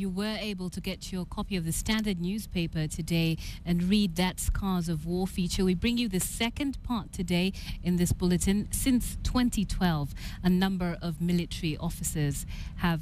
you were able to get your copy of the Standard newspaper today and read that Scars of War feature, we bring you the second part today in this bulletin. Since 2012, a number of military officers have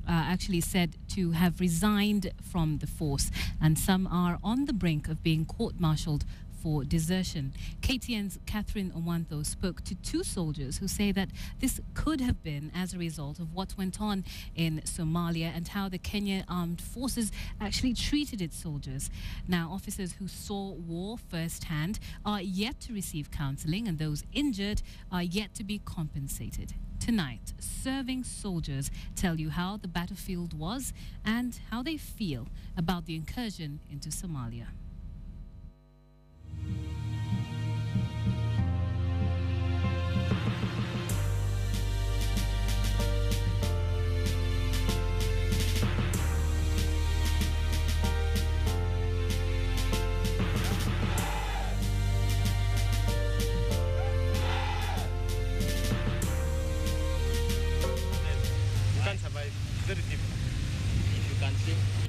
actually said to have resigned from the force, and some are on the brink of being court-martialed for desertion. KTN's Catherine Owanto spoke to two soldiers who say that this could have been as a result of what went on in Somalia and how the Kenya Armed Forces actually treated its soldiers. Now, officers who saw war firsthand are yet to receive counseling, and those injured are yet to be compensated. Tonight, serving soldiers tell you how the battlefield was and how they feel about the incursion into Somalia.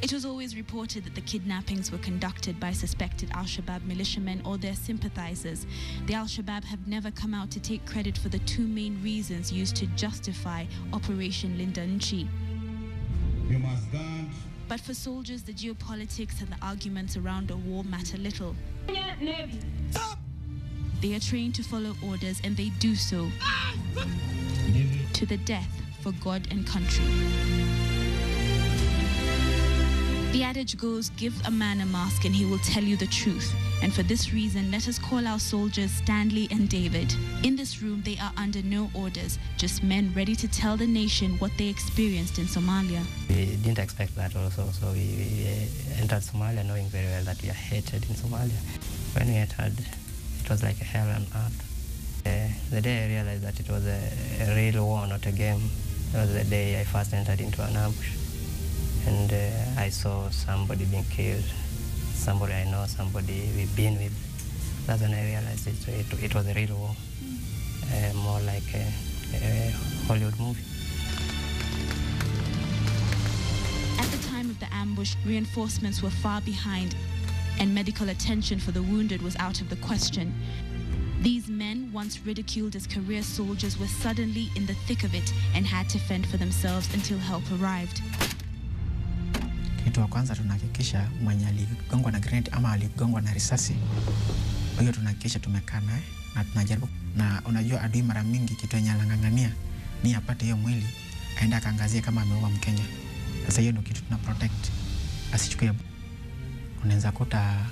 It was always reported that the kidnappings were conducted by suspected Al-Shabaab militiamen or their sympathizers. The Al-Shabaab have never come out to take credit for the two main reasons used to justify Operation Linda Nchi. You must guard. But for soldiers, the geopolitics and the arguments around a war matter little. They are trained to follow orders, and they do so to the death for God and country. The adage goes, give a man a mask and he will tell you the truth. And for this reason, let us call our soldiers Stanley and David. In this room, they are under no orders, just men ready to tell the nation what they experienced in Somalia. We didn't expect that also, so we entered Somalia knowing very well that we are hated in Somalia. When we entered, it was like a hell on earth. The day I realized that it was a real war, not a game, was the day I first entered into an ambush. And I saw somebody being killed, somebody I know, somebody we've been with. That's when I realized it was a real war, more like a Hollywood movie. At the time of the ambush, reinforcements were far behind, and medical attention for the wounded was out of the question. These men, once ridiculed as career soldiers, were suddenly in the thick of it and had to fend for themselves until help arrived. Kitu wa kwanza tunahakikisha mwenye aligongwa na grenade ama aligongwa na risasi, hiyo tunahakikisha tumekaa naye na tunajaribu. Na unajua adui mara mingi kitu yenye anang'ang'ania ni apate hiyo mwili aenda akaangazie kama ameua Mkenya. Sasa hiyo ndio kitu tuna protect, asichukue. Unaweza kuta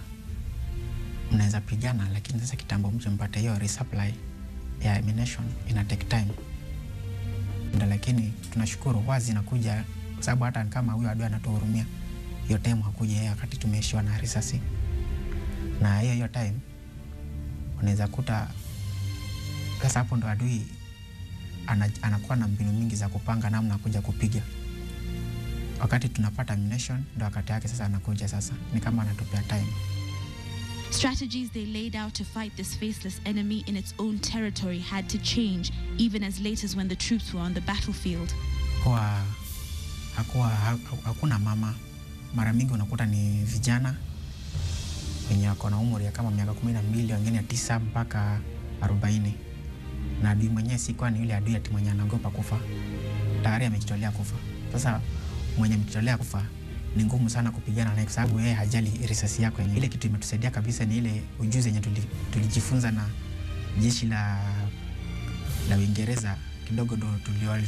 mnaweza pigana, lakini sasa kitambo mtu mpate hiyo resupply ya ammunition ina take time. Ndio, lakini tunashukuru wazi inakuja, sababu hata kama huyo adui anatuhurumia, hiyo time hakuja yeye wakati tumeishiwa na risasi. Na hiyo time unaweza kuta sasa hapo ndo adui anakuwa na mbinu mingi za kupanga namna kuja kupiga. Wakati tunapata ammunition ndo wakati yake sasa anakuja, sasa ni kama anatupea time. Strategies they laid out to fight this faceless enemy in its own territory had to change, even as late as when the troops were on the battlefield. Hakuna mama. Mara mingi unakuta ni vijana wenye wako na umri ya kama miaka 12, wengine 9 mpaka 40. Na adui mwenyewe si kwa ni yule adui ati mwenye anaogopa kufa, tayari amejitolea kufa. Sasa mwenye amejitolea kufa ni ngumu sana kupigana naye, kwa sababu yeye hajali risasi yako yenyewe. Ile kitu imetusaidia kabisa ni ile ujuzi yenye tulijifunza na jeshi la Uingereza, kidogo ndo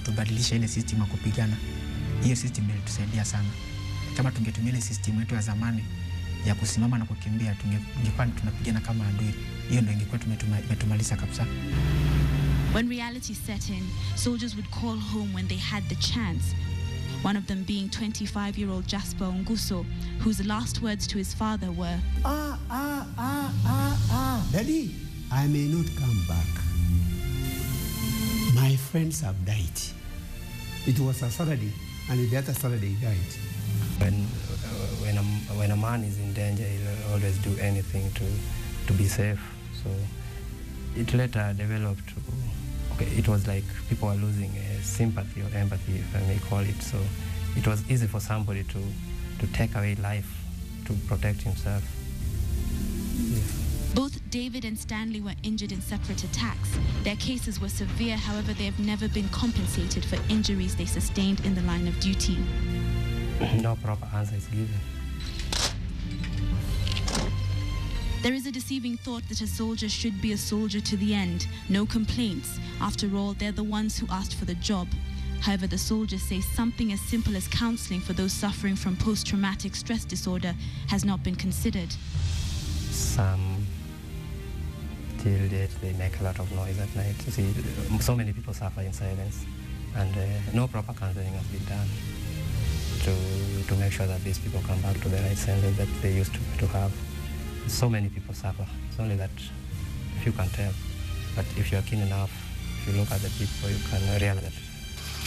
tubadilisha ile system ya kupigana. Hiyo system ilitusaidia sana. Kama tungetumia ile system yetu ya zamani ya kusimama na kukimbia, tungekuwa tunapigana kama adui. Hiyo ndio ingekuwa tumetumaliza kabisa. When reality set in, soldiers would call home when they had the chance. One of them being 25-year-old Jasper Nguso, whose last words to his father were, Daddy, I may not come back. My friends have died. It was a Saturday, and the other Saturday he died. When a man is in danger, he'll always do anything to be safe. So it later developed to, it was like people were losing sympathy or empathy, if I may call it. So it was easy for somebody to take away life to protect himself. Yeah. Both David and Stanley were injured in separate attacks. Their cases were severe, however, they have never been compensated for injuries they sustained in the line of duty. No proper answer is given. There is a deceiving thought that a soldier should be a soldier to the end. No complaints. After all, they're the ones who asked for the job. However, the soldiers say something as simple as counseling for those suffering from post-traumatic stress disorder has not been considered. Some, till date, they make a lot of noise at night. You see, so many people suffer in silence, and no proper counseling has been done to make sure that these people come back to the right senses that they used to have. So many people suffer. It's only that if you can tell. But if you're keen enough, if you look at the people, you can realize that.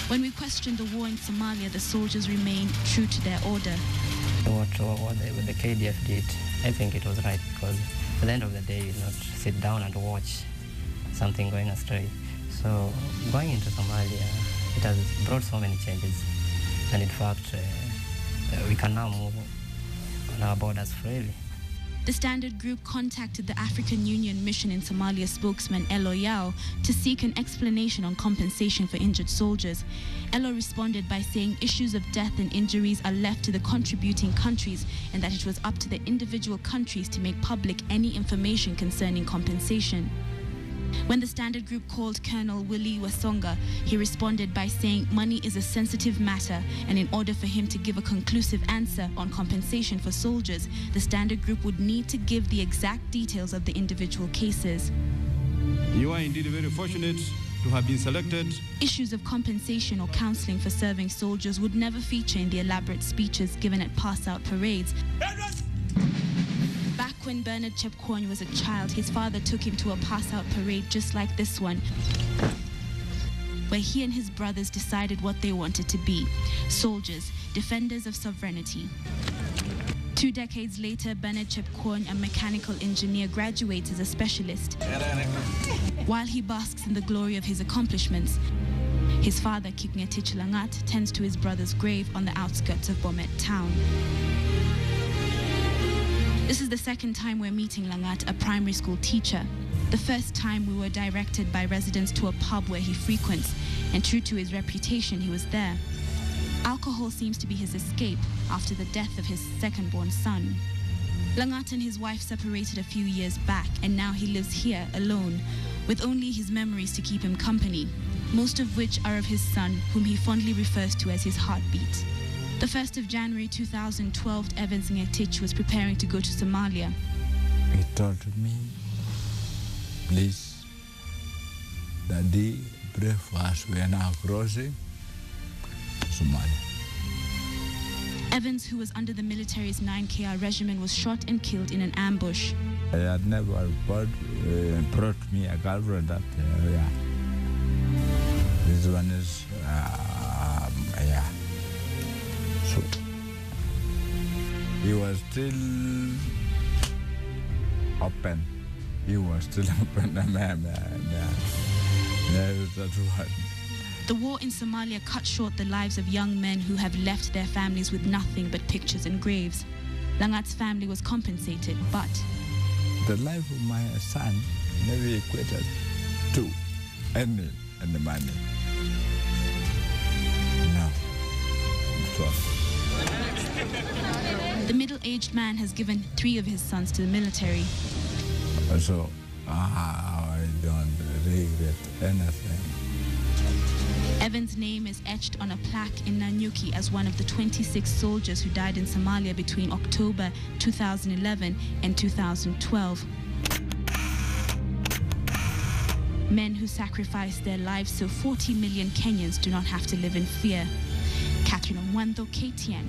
When we questioned the war in Somalia, the soldiers remained true to their order. What the KDF did, I think it was right, because at the end of the day, you not sit down and watch something going astray. So going into Somalia, it has brought so many changes. And in fact, we can now move on our borders freely. The Standard Group contacted the African Union Mission in Somalia spokesman Elo Yao to seek an explanation on compensation for injured soldiers. Elo responded by saying issues of death and injuries are left to the contributing countries and that it was up to the individual countries to make public any information concerning compensation. When the Standard Group called Colonel Willie Wasonga, he responded by saying money is a sensitive matter, and in order for him to give a conclusive answer on compensation for soldiers, the Standard Group would need to give the exact details of the individual cases. You are indeed very fortunate to have been selected. Issues of compensation or counseling for serving soldiers would never feature in the elaborate speeches given at pass-out parades. Back when Bernard Chepkwony was a child, his father took him to a pass-out parade just like this one, where he and his brothers decided what they wanted to be: soldiers, defenders of sovereignty. 2 decades later, Bernard Chepkwony, a mechanical engineer, graduates as a specialist. While he basks in the glory of his accomplishments, his father, Kipngetich Langat, tends to his brother's grave on the outskirts of Bomet town. This is the second time we're meeting Langat, a primary school teacher. The first time we were directed by residents to a pub where he frequents, and true to his reputation, he was there. Alcohol seems to be his escape after the death of his second-born son. Langat and his wife separated a few years back, and now he lives here alone, with only his memories to keep him company, most of which are of his son, whom he fondly refers to as his heartbeat. The 1st of January 2012, Evans Ngetich was preparing to go to Somalia. He told me, please, Daddy, pray for us. We are now crossing Somalia. Evans, who was under the military's 9KR regiment, was shot and killed in an ambush. I had never brought me a girlfriend that area. This one is, yeah. So, he was still open. He was still open. The war in Somalia cut short the lives of young men who have left their families with nothing but pictures and graves. Langat's family was compensated, but the life of my son never equated to any money. No. The middle-aged man has given 3 of his sons to the military. So I don't regret anything. Evans' name is etched on a plaque in Nanyuki as one of the 26 soldiers who died in Somalia between October 2011 and 2012. Men who sacrificed their lives so 40 million Kenyans do not have to live in fear. Catherine Omwando, KTN.